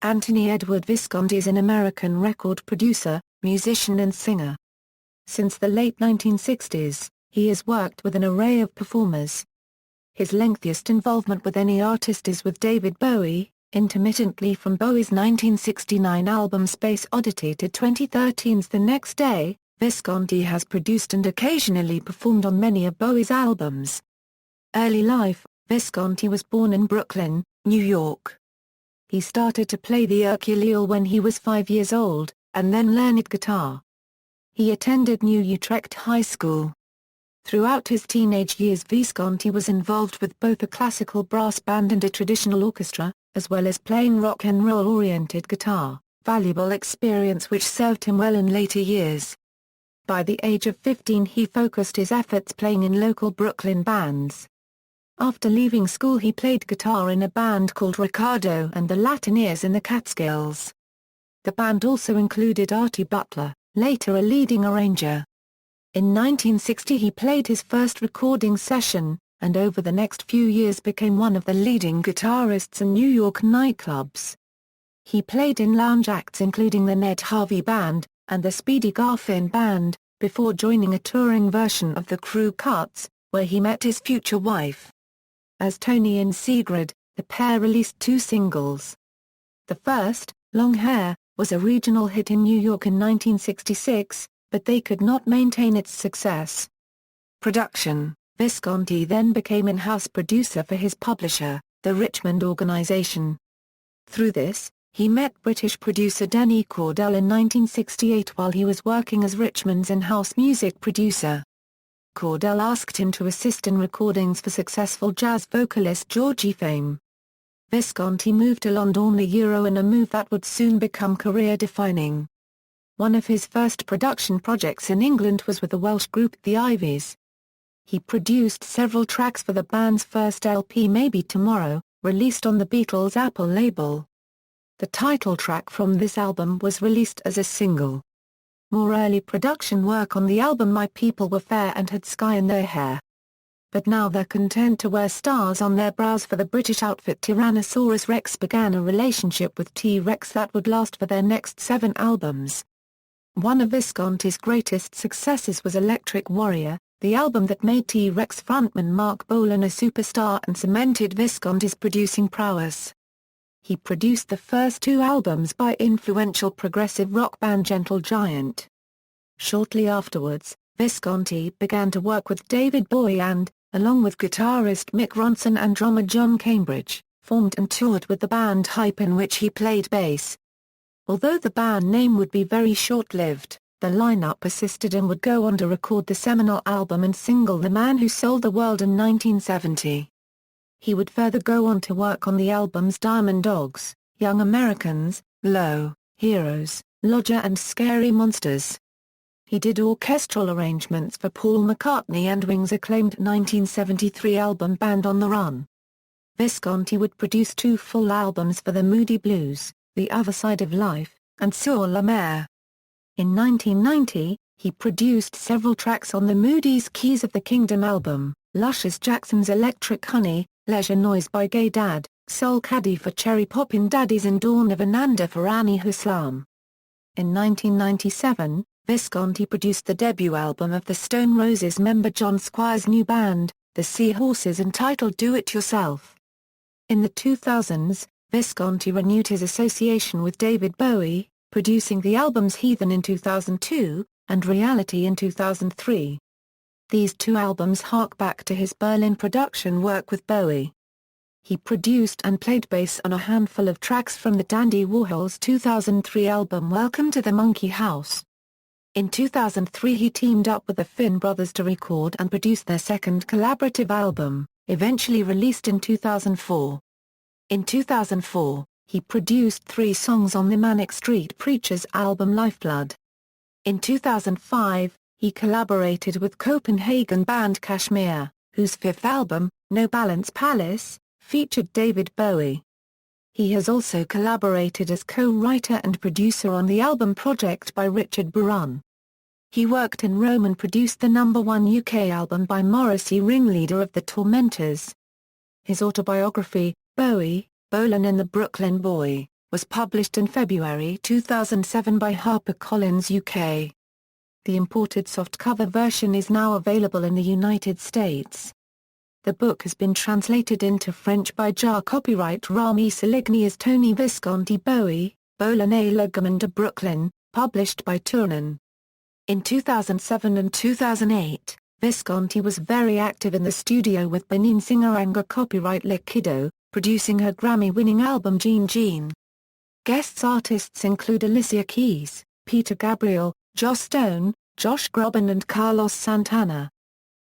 Anthony Edward Visconti is an American record producer, musician and singer. Since the late 1960s, he has worked with an array of performers. His lengthiest involvement with any artist is with David Bowie, intermittently from Bowie's 1969 album Space Oddity to 2013's The Next Day. Visconti has produced and occasionally performed on many of Bowie's albums. Early life: Visconti was born in Brooklyn, New York. He started to play the ukulele when he was 5 years old, and then learned guitar. He attended New Utrecht High School. Throughout his teenage years, Visconti was involved with both a classical brass band and a traditional orchestra, as well as playing rock and roll-oriented guitar, valuable experience which served him well in later years. By the age of 15 he focused his efforts playing in local Brooklyn bands. After leaving school he played guitar in a band called Ricardo and the Latineers in the Catskills. The band also included Artie Butler, later a leading arranger. In 1960 he played his first recording session, and over the next few years became one of the leading guitarists in New York nightclubs. He played in lounge acts including the Ned Harvey Band, and the Speedy Garfin Band, before joining a touring version of the Crew Cuts, where he met his future wife. As Tony and Sigrid, the pair released 2 singles. The first, Long Hair, was a regional hit in New York in 1966, but they could not maintain its success. Production: Visconti then became in-house producer for his publisher, the Richmond Organization. Through this, he met British producer Denny Cordell in 1968 while he was working as Richmond's in-house music producer. Cordell asked him to assist in recordings for successful jazz vocalist Georgie Fame. Visconti moved to London in a move that would soon become career-defining. One of his first production projects in England was with the Welsh group The Ivies. He produced several tracks for the band's first LP Maybe Tomorrow, released on the Beatles' Apple label. The title track from this album was released as a single. More early production work on the album My People Were Fair and Had Sky in Their Hair. But now they're content to wear stars on their brows for the British outfit Tyrannosaurus Rex began a relationship with T-Rex that would last for their next 7 albums. One of Visconti's greatest successes was Electric Warrior, the album that made T-Rex frontman Mark Bolan a superstar and cemented Visconti's producing prowess. He produced the first 2 albums by influential progressive rock band Gentle Giant. Shortly afterwards, Visconti began to work with David Bowie and, along with guitarist Mick Ronson and drummer John Cambridge, formed and toured with the band Hype in which he played bass. Although the band name would be very short-lived, the lineup persisted and would go on to record the seminal album and single The Man Who Sold the World in 1970. He would further go on to work on the albums Diamond Dogs, Young Americans, Low, Heroes, Lodger and Scary Monsters. He did orchestral arrangements for Paul McCartney and Wings' acclaimed 1973 album Band on the Run. Visconti would produce 2 full albums for the Moody Blues, The Other Side of Life, and Sur la Mer. In 1990, he produced several tracks on the Moody's Keys of the Kingdom album, Luscious Jackson's Electric Honey, Leisure Noise by Gay Dad, Soul Caddy for Cherry Poppin' Daddies and Dawn of Ananda for Annie Huslam. In 1997, Visconti produced the debut album of the Stone Roses member John Squire's new band, the Seahorses, entitled Do It Yourself. In the 2000s, Visconti renewed his association with David Bowie, producing the albums Heathen in 2002, and Reality in 2003. These 2 albums hark back to his Berlin production work with Bowie. He produced and played bass on a handful of tracks from the Dandy Warhols' 2003 album Welcome to the Monkey House. In 2003 he teamed up with the Finn brothers to record and produce their second collaborative album, eventually released in 2004. In 2004, he produced 3 songs on the Manic Street Preachers album Lifeblood. In 2005, he collaborated with Copenhagen band Kashmir, whose 5th album, No Balance Palace, featured David Bowie. He has also collaborated as co-writer and producer on the album Project by Richard Burun. He worked in Rome and produced the #1 UK album by Morrissey, ringleader of the Tormentors. His autobiography, Bowie, Bolan and the Brooklyn Boy, was published in February 2007 by HarperCollins UK. The imported softcover version is now available in the United States. The book has been translated into French by JAR. Copyright Rami Saligny as Tony Visconti Bowie, Bolan A. Legaman de Brooklyn, published by Turin. In 2007 and 2008, Visconti was very active in the studio with Benin singer Anga. Copyright Liquido, producing her Grammy-winning album Jean Jean. Guest artists include Alicia Keys, Peter Gabriel, Joss Stone, Josh Groban and Carlos Santana.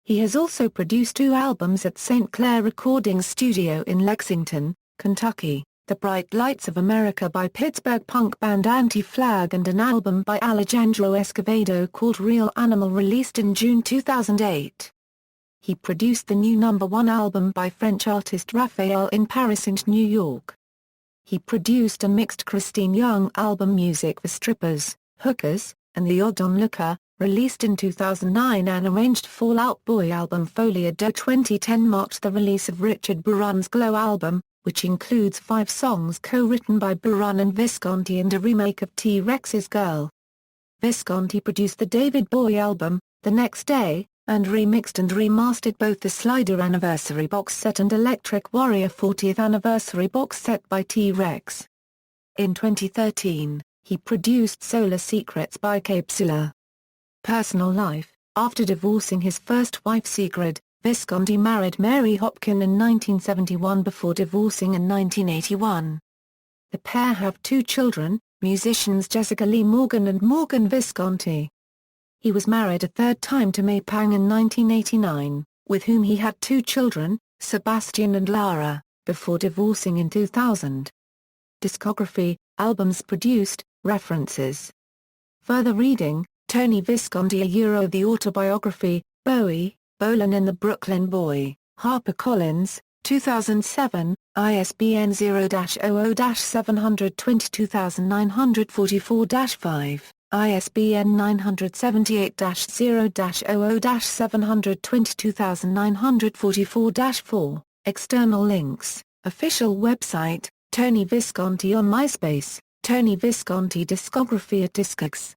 He has also produced 2 albums at St. Clair Recording Studio in Lexington, Kentucky, The Bright Lights of America by Pittsburgh punk band Anti-Flag and an album by Alejandro Escovedo called Real Animal released in June 2008. He produced the new #1 album by French artist Raphael in Paris and New York. He produced and mixed Christine Young album Music for Strippers, Hookers, and The Odd Onlooker, released in 2009, and arranged Fall Out Boy album Folie à Deux. 2010 marked the release of Richard Buran's Glow album, which includes 5 songs co-written by Buran and Visconti and a remake of T-Rex's Girl. Visconti produced the David Bowie album, The Next Day, and remixed and remastered both the Slider Anniversary box set and Electric Warrior 40th Anniversary box set by T-Rex. In 2013, he produced Solar Secrets by Capsula. Personal life: after divorcing his first wife Sigrid, Visconti married Mary Hopkin in 1971 before divorcing in 1981. The pair have 2 children, musicians Jessica Lee Morgan and Morgan Visconti. He was married a 3rd time to May Pang in 1989, with whom he had 2 children, Sebastian and Lara, before divorcing in 2000. Discography, albums produced, references. Further reading: Tony Visconti The Autobiography, Bowie, Bolan and the Brooklyn Boy, HarperCollins, 2007, ISBN 0-00-722-944-5, ISBN 978-00-722-944-4. External links: official website, Tony Visconti on MySpace, Tony Visconti discography at Discogs.